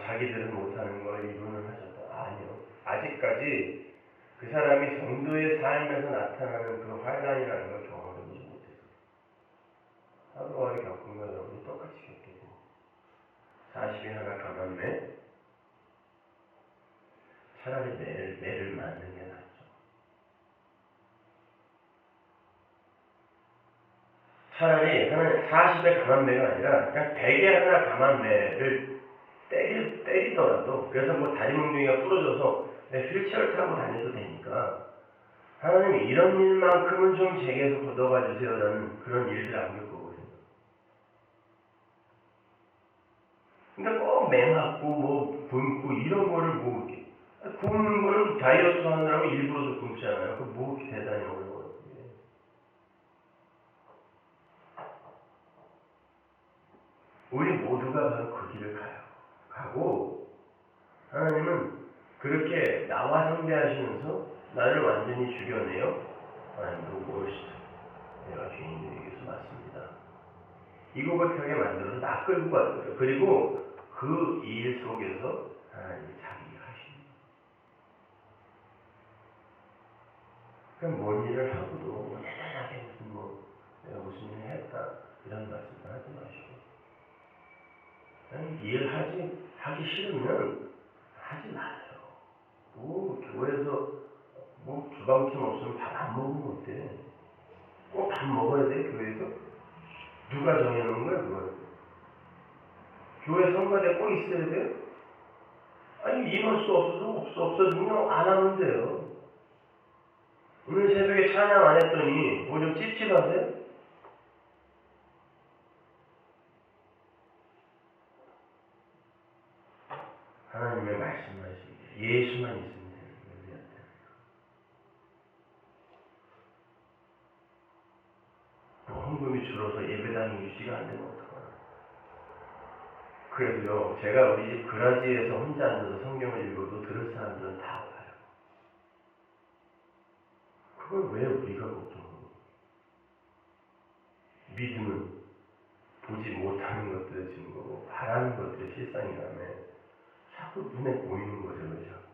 자기들은 못하는 걸 이분은 하셨다. 아니요. 아직까지 그 사람이 성도의 삶에서 나타나는 그 환란이라는 걸 경험하지 못했어요. 사도 바울이 겪은 걸 여러분이 똑같이 겪게 됩니다. 40일 하나 가만매 차라리 매를 맞는 게 낫죠. 차라리 40의 가만매가 아니라 그냥 100의 하나 가만매를 때리더라도 그래서 뭐 다리 몽둥이가 부러져서 내 휠체어를 타고 다녀도 되니까 하나님이 이런 일만큼은 좀 제게서 걷어가 주세요라는 그런 일들 안 겪어보세요. 근데 꼭 매맞고 뭐 굶고 이런 거를 뭐 이렇게 굶는 거는 다이어트 하느라고 일부러도 굶지 않아요. 그 뭐 이렇게 대단히 어려워요. 우리 모두가 바로 그 길을 가고 하나님은 그렇게 나와 상대하시면서 나를 완전히 죽여내요. 하나님도 무엇이죠? 내가 죄인들에게서 맞습니다. 이 고백하게 만들어서 나 끌고 가는 거예요. 그리고 그 일 속에서 하나님이 자기 하십니다. 그럼 뭔 일을 하고도 뭐 대단하게 내가 무슨 일을 했다 이런 말씀을 하지 마시고 하기 싫으면 하지 마세요. 뭐 교회에서 뭐 주방팀 없으면 밥 안 먹으면 어때? 꼭 밥 먹어야 돼 교회에서? 누가 정해놓은 거야 그걸? 교회 성가대 꼭 있어야 돼요? 아니 임할 수 없어지면 안 하면 돼요. 오늘 새벽에 찬양 안 했더니 뭐 좀 찝찝하세요? 하나님의 말씀하시기에 예수만 있으면 되는 거예요. 우리한테. 뭐 헌금이 줄어서 예배당이 유지가 안 되면 어떡하나. 그래도요, 제가 우리 집 그라지에서 혼자 앉아서 성경을 읽어도 들을 사람들은 다 알아요. 그걸 왜 우리가 걱정하고? 믿음은 보지 못하는 것들의 증거고 바라는 것들의 실상이라며 자꾸 눈에 보이는 것을 왜 자꾸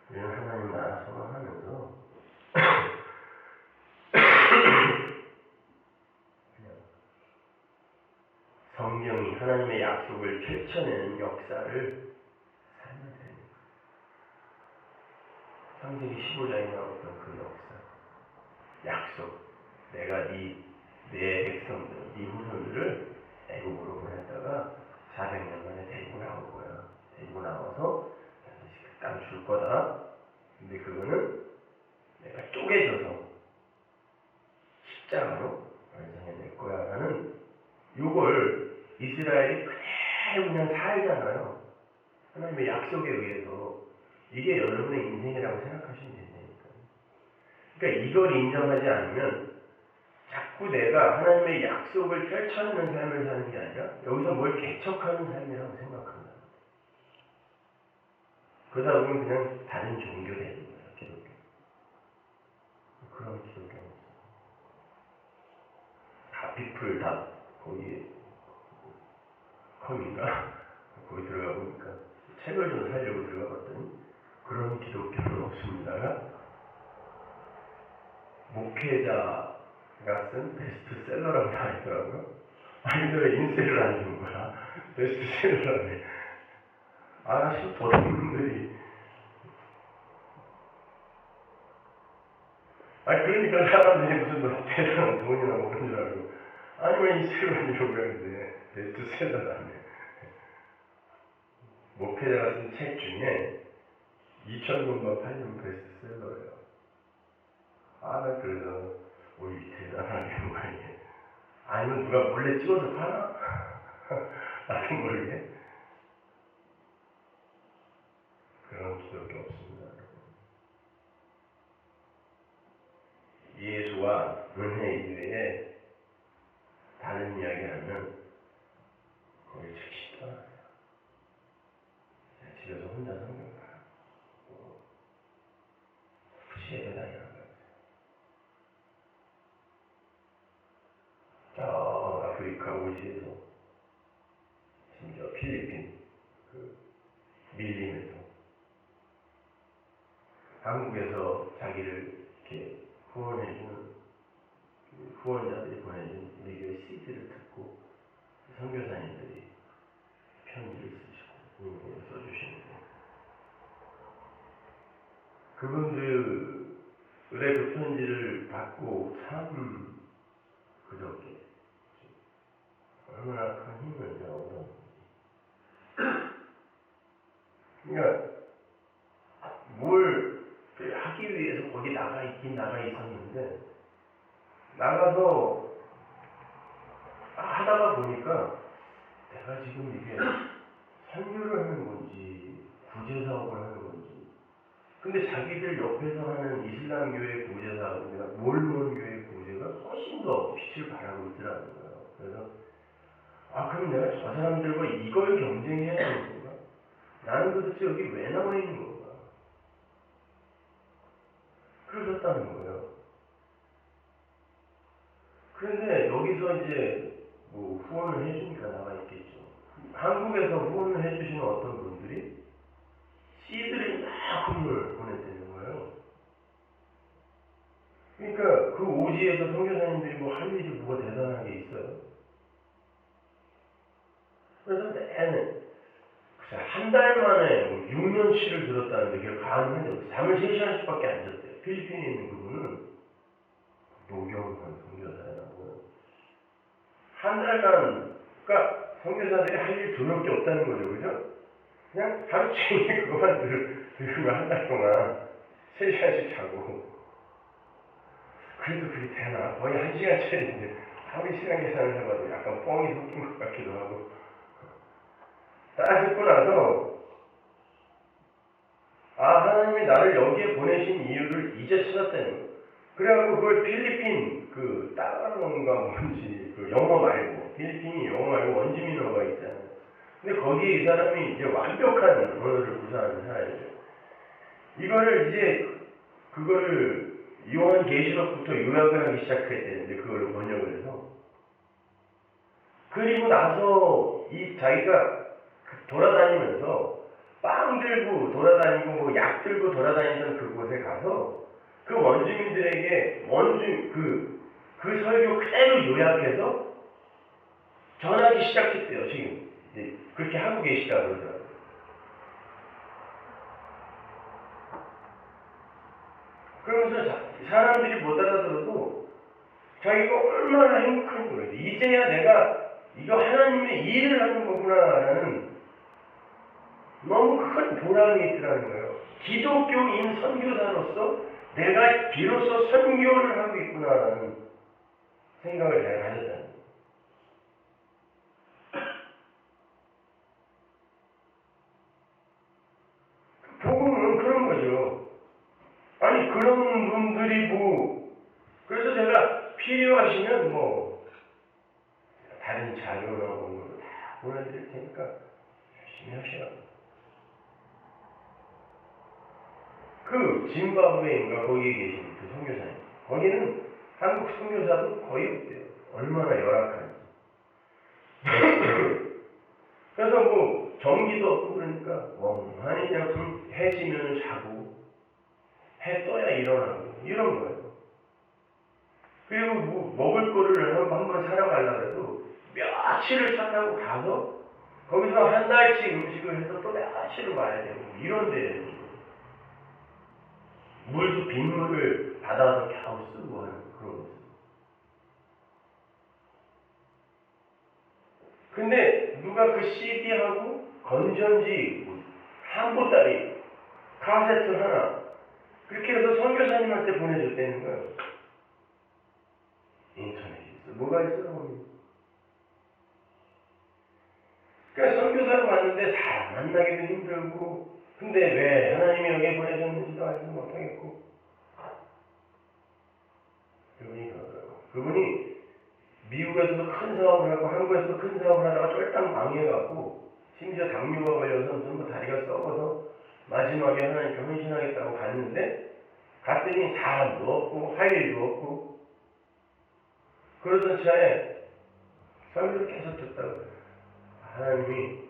우리는 하나님 나라 소망하면서 성경이 하나님의 약속을 펼쳐내는 역사를 살면 됩니다. 창세기 15장에 나왔던 그 역사, 약속, 내가 내 백성들, 네 후손들을 애국으로 보냈다가 400년 만에 데리고 나올 거야. 데리고 나와서 그 땅 줄 거다. 근데 그거는 내가 쪼개져서 십자가로 완성해낼 거야 라는 요걸 이스라엘이 그대로 그냥 살잖아요. 하나님의 약속에 의해서 이게 여러분의 인생이라고 생각하시면 된다니까. 그러니까 이걸 인정하지 않으면 자꾸 내가 하나님의 약속을 펼쳐내는 삶을 사는 게 아니라 여기서 뭘 개척하는 삶이라고 생각합니다. 그러다 보면 그냥 다른 종교 되는 거예요. 기독교. 그런 기독교는 없어요. 다피플 다 거기 컴인가? 거기 들어가 보니까 책을 좀 사려고 들어가 봤더니 그런 기독교는 없습니다가 목회자가 쓴 베스트셀러라고 다 있더라고요. 아니 왜 인쇄를 안 준 거야? 베스트셀러라네. 보통 분들이 그러니까 사람들이 무슨 대단한 돈이나 먹는 줄 알고 왜 인쇄를 안 주려고 했는데 베스트셀러라네. 목회자가 쓴 책 중에 2,000권만 팔린 베스트셀러예요. 나 그래서 우리 대단하게 말이에요. 아니면 누가 몰래 찍어서 파나? 나도 모르게. 그런 기록이 없습니다. 예수와 은혜 이외에 다른 이야기하면 거의 즉시 떠나요. 집에서 혼자 성경 봐요. 굳이 예배 다니는 거예요. 저 아프리카 오지에서 심지어 필리핀 밀림에서 한국에서 자기를 이렇게 후원해주는 후원자들이 보내준 우리 교회 CD를 듣고 선교사님들이 편지를 쓰시고 써주시는데 그분들의 그 편지를 받고 참 그저께 얼마나 큰 힘을 내가 얻었는지. 그러니까 뭘 하기 위해서 거기 나가 있었는데 나가서 하다가 보니까 내가 지금 이게 선교를 하는 건지 구제사업을 하는 건지 근데 자기들 옆에서 하는 이슬람교회 구제사업이나 몰몬교회 구제가 훨씬 더 빛을 발하고 있더라는 거예요. 그래서 그럼 내가 저 사람들과 이걸 경쟁해야 되는 건가? 나는 도대체 여기 왜 나와 있는 건가? 그러셨다는 거예요. 그런데 여기서 이제 뭐 후원을 해주니까 나가 있겠죠. 한국에서 후원을 해주시는 어떤 분들이 씨들이 이만큼을 보냈다는 거예요. 그러니까 그 오지에서 선교사님들이 뭐 할 일이 뭐가 대단하게 있어요. 그래서 내내 한 달 만에 6년치를 들었다는데 그게 가능한데 잠을 3시간씩밖에 안 잤대요. 필리핀에 있는 그분은 노경환 선교사라고 한 달간 그러니까 선교사들이 할 일 두려울 게 없다는 거죠. 그죠? 그냥 하루 종일 그것만 들으면 한 달 동안 3시간씩 자고 그래도 그게 되나? 거의 1시간짜리인데 하루 시간 계산을 해봐도 약간 뻥이 섞인 것 같기도 하고 딱 듣고 나서 하나님이 나를 여기에 보내신 이유를 이제 찾았다는 거예요. 그래갖고 그걸 필리핀 따라론가 뭔지 영어 말고 필리핀이 영어 말고 원주민어가 있잖아요. 근데 거기에 이 사람이 이제 완벽한 언어를 구사하는 사람이죠. 이거를 이제 그거를 요한계시록부터 요약을 하기 시작했대는데 그걸 번역을 해서 그리고 나서 이 자기가 돌아다니면서 빵 들고 돌아다니고 뭐 약 들고 돌아다니던 그곳에 가서 그 원주민들에게 그 설교 그대로 요약해서 전하기 시작했대요. 지금 이제 그렇게 하고 계시다고 그러더라고요. 그러면서 사람들이 못 알아들어도 자기가 얼마나 행복한 거예요. 이제야 내가 이거 하나님의 일을 하는 거구나라는 너무 큰 보람이 있더라는 거예요. 기독교인 선교사로서 내가 비로소 선교를 하고 있구나라는 생각을 잘 가졌다는 거예요. 복음은 그런 거죠. 아니 그런 분들이 그래서 제가 필요하시면 다른 자료나 다 보내드릴 테니까 열심히 하시라고. 짐바브웨인가 거기에 계신 그 선교사님. 거기는 한국 선교사도 거의 없대요. 얼마나 열악한지. 그래서 전기도 없고 그러니까 멍하니 그냥 해 지면 자고 해 떠야 일어나고 이런 거예요. 그리고 먹을 거를 한번 사러 가려고 해도 며칠을 차 타고 가서 거기서 한 달치 음식을 해서 또 며칠을 와야 되고 이런 데 물도 빗물을 받아서 겨우 쓰고 하는 그런 거. 근데 누가 그 CD하고 건전지 한보따리, 카세트 하나, 그렇게 해서 선교사님한테 보내줬다는 거예요. 인터넷이 있어. 뭐가 있어? 그러니까 선교사로 왔는데 사람 만나기도 힘들고, 근데 왜 하나님이 여기에 보내셨는지도 알지 못하겠고, 그분이 미국에서도 큰 사업을 하고 한국에서도 큰 사업을 하다가 쫄딱 망해갖고 심지어 당뇨가 걸려서 무슨 다리가 썩어서 마지막에 하나님께 헌신하겠다고 갔는데 갔더니 사람도 없고 할 일도 없고 그러던 차에 설교를 계속 듣다가 하나님이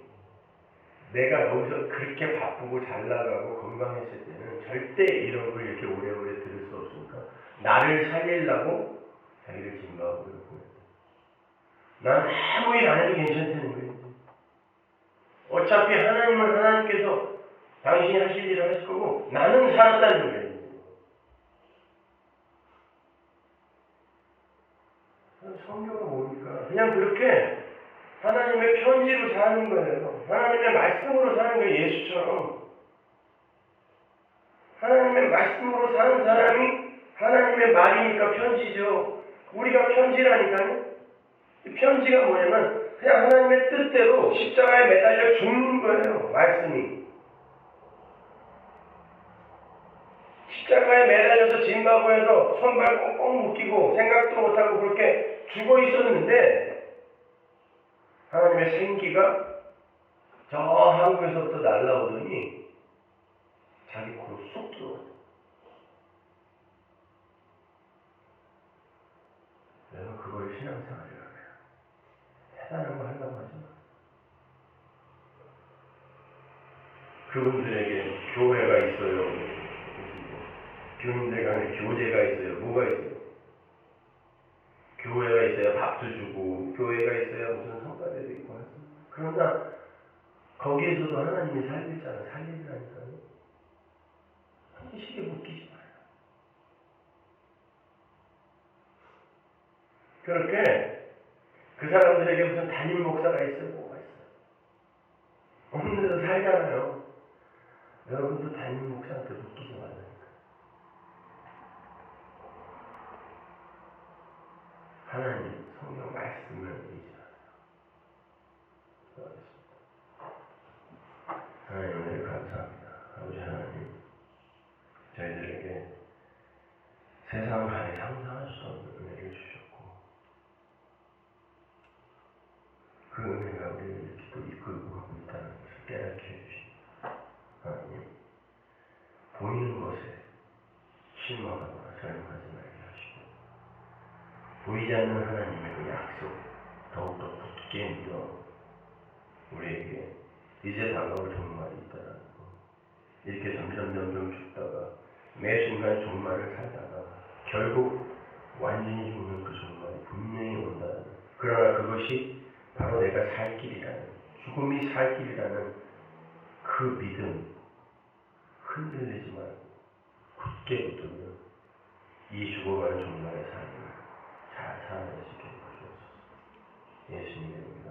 내가 여기서 그렇게 바쁘고 잘 나가고 건강했을 때는 절대 이런 걸 이렇게 오래오래 들을 수 없으니까 나를 살리려고 자기를 진노하고 그러고 난 아무 일 안 해도 괜찮다는 거예요. 어차피 하나님은 하나님께서 당신이 하실 일을 하실 거고 나는 살았다는 거예요. 성경은 뭡니까? 그냥 그렇게 하나님의 편지로 사는 거예요. 하나님의 말씀으로 사는 거예요. 예수처럼. 하나님의 말씀으로 사는 사람이 하나님의 말이니까 편지죠. 우리가 편지라니까요. 이 편지가 뭐냐면 그냥 하나님의 뜻대로 십자가에 매달려 죽는 거예요. 말씀이. 십자가에 매달려서 짐바브에서 손발 꽁꽁 묶이고 생각도 못하고 그렇게 죽어 있었는데 하나님의 생기가 저 한국에서부터 날라오더니 자기 코로 쏙 들어왔어요. 여러분 그걸 신앙생활이라고 해요. 대단한 거 하려고 하지 마. 그분들에게 교회가 있어요. 교인들 간에 교제가 있어요. 뭐가 있어요? 교회가 있어야 밥도 주고 교회가 있어야 무슨 성과들도 있고 하죠. 그러나 거기에서도 하나님이 살리라니까요. 현실에 묶이지 마요. 그렇게 그 사람들에게 무슨 담임 목사가 있어요. 뭐가 있어요. 없는 데서 살잖아요. 여러분도 담임 목사한테 묶이지 말라니까. 하나님 성경 말씀을 의지하세요. 하나님 은혜를 감사합니다. 아버지 하나님, 저희들에게 세상 감히 상상할 수 없는 은혜를 주셨고 그 은혜가 우리를 이렇게 또 이끌고 가고 있다는 것을 깨닫게 해주십니다. 하나님, 보이는 것에 실망하거나 절망하지 말게 하시고 보이지 않는 하나님의 그 약속 더욱더 굳게 믿어 우리에게 이제 다가올 종말이 있다라는 거, 이렇게 점점 죽다가 매 순간 종말을 살다가 결국 완전히 죽는 그 종말이 분명히 온다는 거. 그러나 그것이 바로 내가 살 길이라는, 죽음이 살 길이라는 그 믿음 흔들리지 말고 굳게 붙들며 이 죽어가는 종말의 삶을 잘 살아낼 수 있게 해주옵소서. 예수님의 이름으로